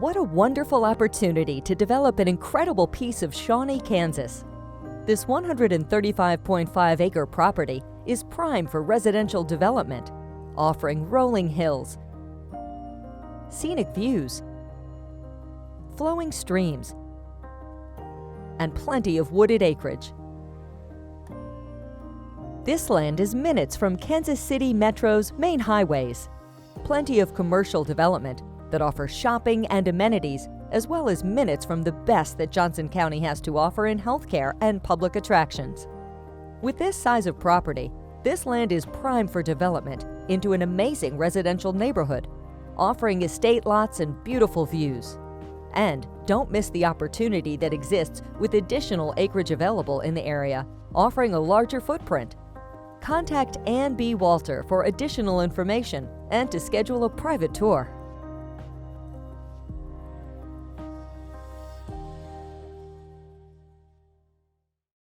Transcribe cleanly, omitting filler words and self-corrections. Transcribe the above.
What a wonderful opportunity to develop an incredible piece of Shawnee, Kansas. This 135.5-acre property is prime for residential development, offering rolling hills, scenic views, flowing streams, and plenty of wooded acreage. This land is minutes from Kansas City Metro's main highways. Plenty of commercial development that offers shopping and amenities, as well as minutes from the best that Johnson County has to offer in healthcare and public attractions. With this size of property, this land is prime for development into an amazing residential neighborhood, offering estate lots and beautiful views. And don't miss the opportunity that exists with additional acreage available in the area, offering a larger footprint. Contact Ann B. Walter for additional information and to schedule a private tour.